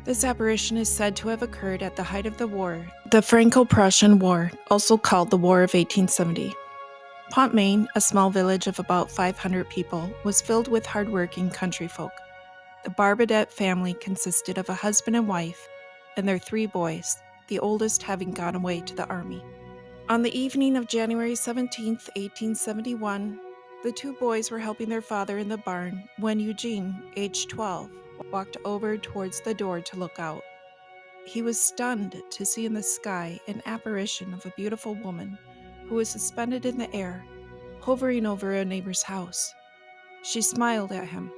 This apparition is said to have occurred at the height of the war, the Franco-Prussian War, also called the War of 1870. Pontmain, a small village of about 500 people, was filled with hard-working country folk. The Barbadette family consisted of a husband and wife and their 3 boys, the oldest having gone away to the army. On the evening of January 17, 1871, the 2 boys were helping their father in the barn when Eugene, aged 12, walked over towards the door to look out. He was stunned to see in the sky an apparition of a beautiful woman who was suspended in the air, hovering over a neighbor's house. She smiled at him.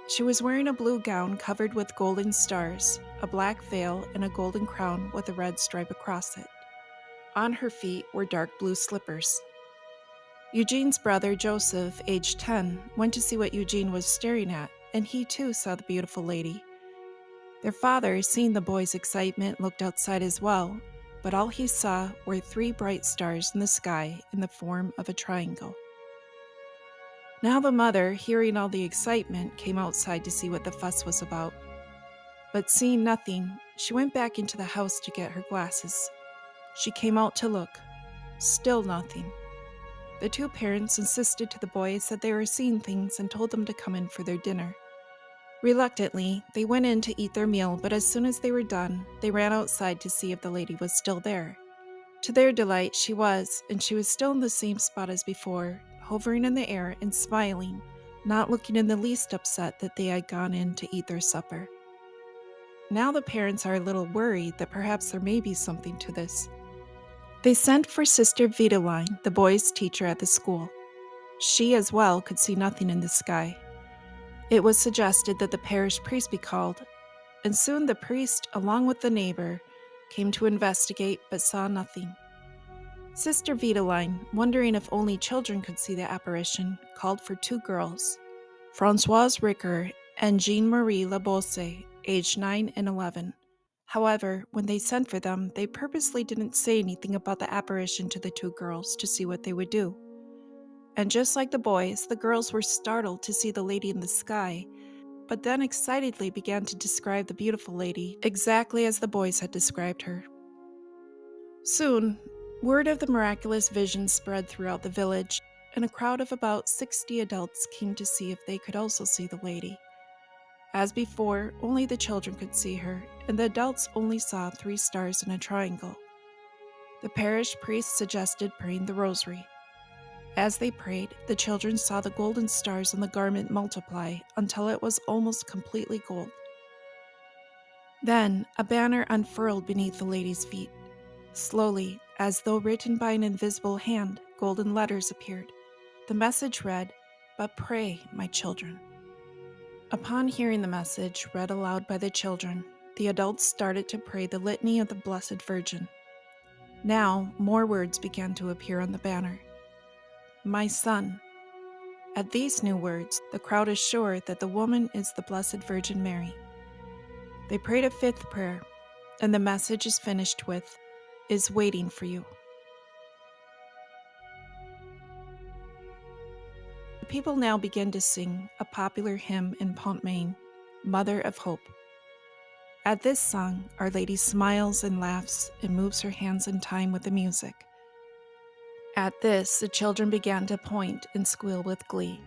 She was wearing a blue gown covered with golden stars, a black veil, and a golden crown with a red stripe across it. On her feet were dark blue slippers. Eugene's brother, Joseph, aged 10, went to see what Eugene was staring at, and he too saw the beautiful lady. Their father, seeing the boys' excitement, looked outside as well, but all he saw were 3 bright stars in the sky in the form of a triangle. Now the mother, hearing all the excitement, came outside to see what the fuss was about. But seeing nothing, she went back into the house to get her glasses. She came out to look. Still nothing. The 2 parents insisted to the boys that they were seeing things and told them to come in for their dinner. Reluctantly, they went in to eat their meal, but as soon as they were done, they ran outside to see if the lady was still there. To their delight, she was, and she was still in the same spot as before, hovering in the air and smiling, not looking in the least upset that they had gone in to eat their supper. Now the parents are a little worried that perhaps there may be something to this. They sent for Sister Vitaline, the boys' teacher at the school. She as well could see nothing in the sky. It was suggested that the parish priest be called, and soon the priest, along with the neighbor, came to investigate but saw nothing. Sister Vitaline, wondering if only children could see the apparition, called for 2 girls, Françoise Ricker and Jean-Marie Labosse, aged 9 and 11. However, when they sent for them, they purposely didn't say anything about the apparition to the 2 girls to see what they would do. And just like the boys, the girls were startled to see the lady in the sky, but then excitedly began to describe the beautiful lady exactly as the boys had described her. Soon, word of the miraculous vision spread throughout the village, and a crowd of about 60 adults came to see if they could also see the lady. As before, only the children could see her, and the adults only saw 3 stars in a triangle. The parish priest suggested praying the rosary. As they prayed, the children saw the golden stars on the garment multiply until it was almost completely gold. Then, a banner unfurled beneath the lady's feet. Slowly, as though written by an invisible hand, golden letters appeared. The message read, "But pray, my children." Upon hearing the message read aloud by the children, the adults started to pray the litany of the Blessed Virgin. Now, more words began to appear on the banner. "My son." At these new words, the crowd is sure that the woman is the Blessed Virgin Mary. They prayed a 5th prayer, and the message is finished with, "Is waiting for you." The people now begin to sing a popular hymn in Pontmain, Mother of Hope. At this song, Our Lady smiles and laughs and moves her hands in time with the music. At this, the children began to point and squeal with glee.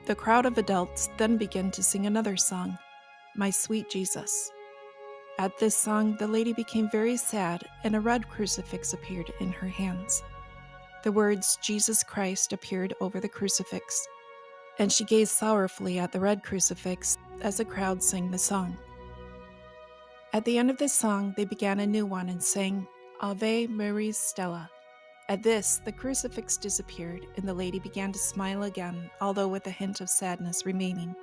The crowd of adults then began to sing another song, My Sweet Jesus. At this song, the lady became very sad, and a red crucifix appeared in her hands. The words Jesus Christ appeared over the crucifix, and she gazed sorrowfully at the red crucifix as the crowd sang the song. At the end of the song, they began a new one and sang, Ave Maria Stella. At this, the crucifix disappeared, and the lady began to smile again, although with a hint of sadness remaining.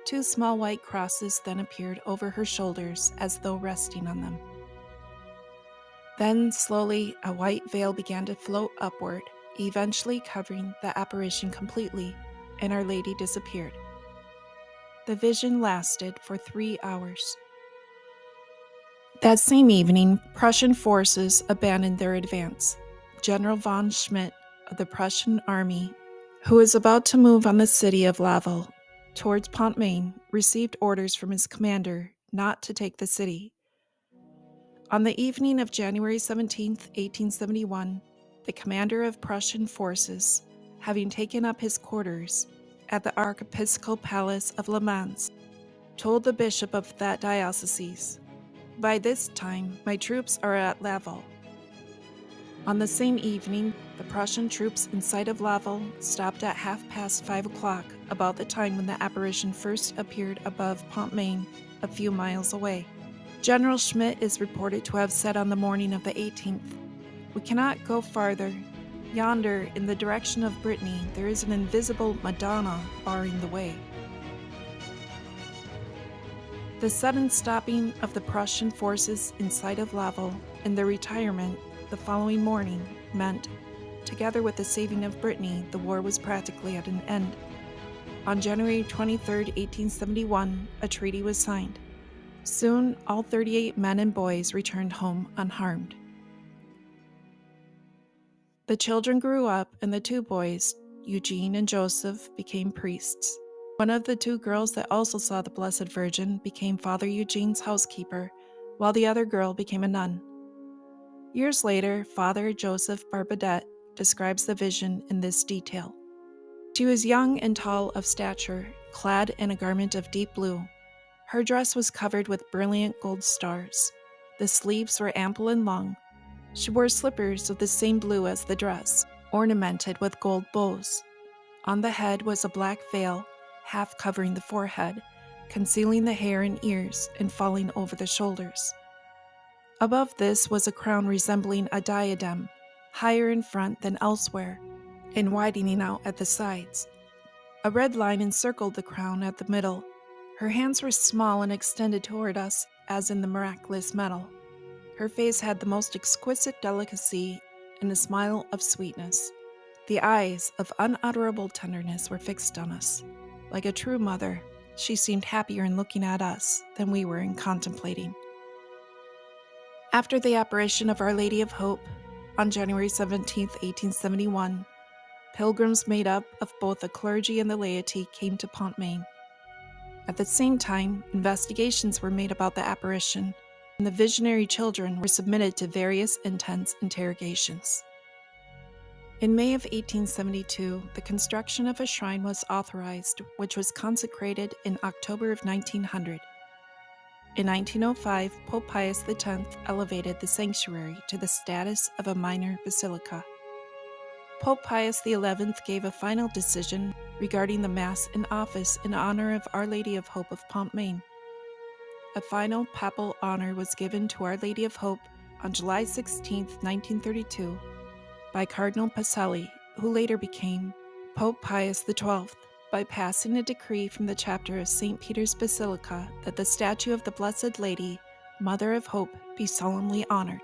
2 small white crosses then appeared over her shoulders as though resting on them. Then, slowly, a white veil began to float upward, eventually covering the apparition completely, and Our Lady disappeared. The vision lasted for 3 hours. That same evening, Prussian forces abandoned their advance. General von Schmidt of the Prussian army, who was about to move on the city of Laval towards Pontmain, received orders from his commander, not to take the city. On the evening of January 17, 1871, the commander of Prussian forces, having taken up his quarters at the Archiepiscopal Palace of Le Mans, told the bishop of that diocese, "By this time, my troops are at Laval." On the same evening, the Prussian troops in sight of Laval stopped at 5:30, about the time when the apparition first appeared above Pont-Main, a few miles away. General Schmidt is reported to have said on the morning of the 18th, "We cannot go farther. Yonder, in the direction of Brittany, there is an invisible Madonna barring the way." The sudden stopping of the Prussian forces in sight of Laval and their retirement the following morning meant, together with the saving of Brittany, the war was practically at an end. On January 23, 1871, a treaty was signed. Soon, all 38 men and boys returned home unharmed. The children grew up, and the two boys, Eugene and Joseph, became priests. One of the two girls that also saw the Blessed Virgin became Father Eugene's housekeeper, while the other girl became a nun. Years later, Father Joseph Barbadette describes the vision in this detail. She was young and tall of stature, clad in a garment of deep blue. Her dress was covered with brilliant gold stars. The sleeves were ample and long. She wore slippers of the same blue as the dress, ornamented with gold bows. On the head was a black veil, half covering the forehead, concealing the hair and ears and falling over the shoulders. Above this was a crown resembling a diadem, higher in front than elsewhere, and widening out at the sides. A red line encircled the crown at the middle. Her hands were small and extended toward us, as in the miraculous medal. Her face had the most exquisite delicacy and a smile of sweetness. The eyes of unutterable tenderness were fixed on us. Like a true mother, she seemed happier in looking at us than we were in contemplating. After the apparition of Our Lady of Hope, on January 17, 1871, pilgrims made up of both the clergy and the laity came to Pont-Main. At the same time, investigations were made about the apparition, and the visionary children were submitted to various intense interrogations. In May of 1872, the construction of a shrine was authorized, which was consecrated in October of 1900. In 1905, Pope Pius X elevated the sanctuary to the status of a minor basilica. Pope Pius XI gave a final decision regarding the Mass in office in honor of Our Lady of Hope of Pont-Main. A final papal honor was given to Our Lady of Hope on July 16, 1932, by Cardinal Pacelli, who later became Pope Pius XII, by passing a decree from the chapter of St. Peter's Basilica that the statue of the Blessed Lady, Mother of Hope, be solemnly honored.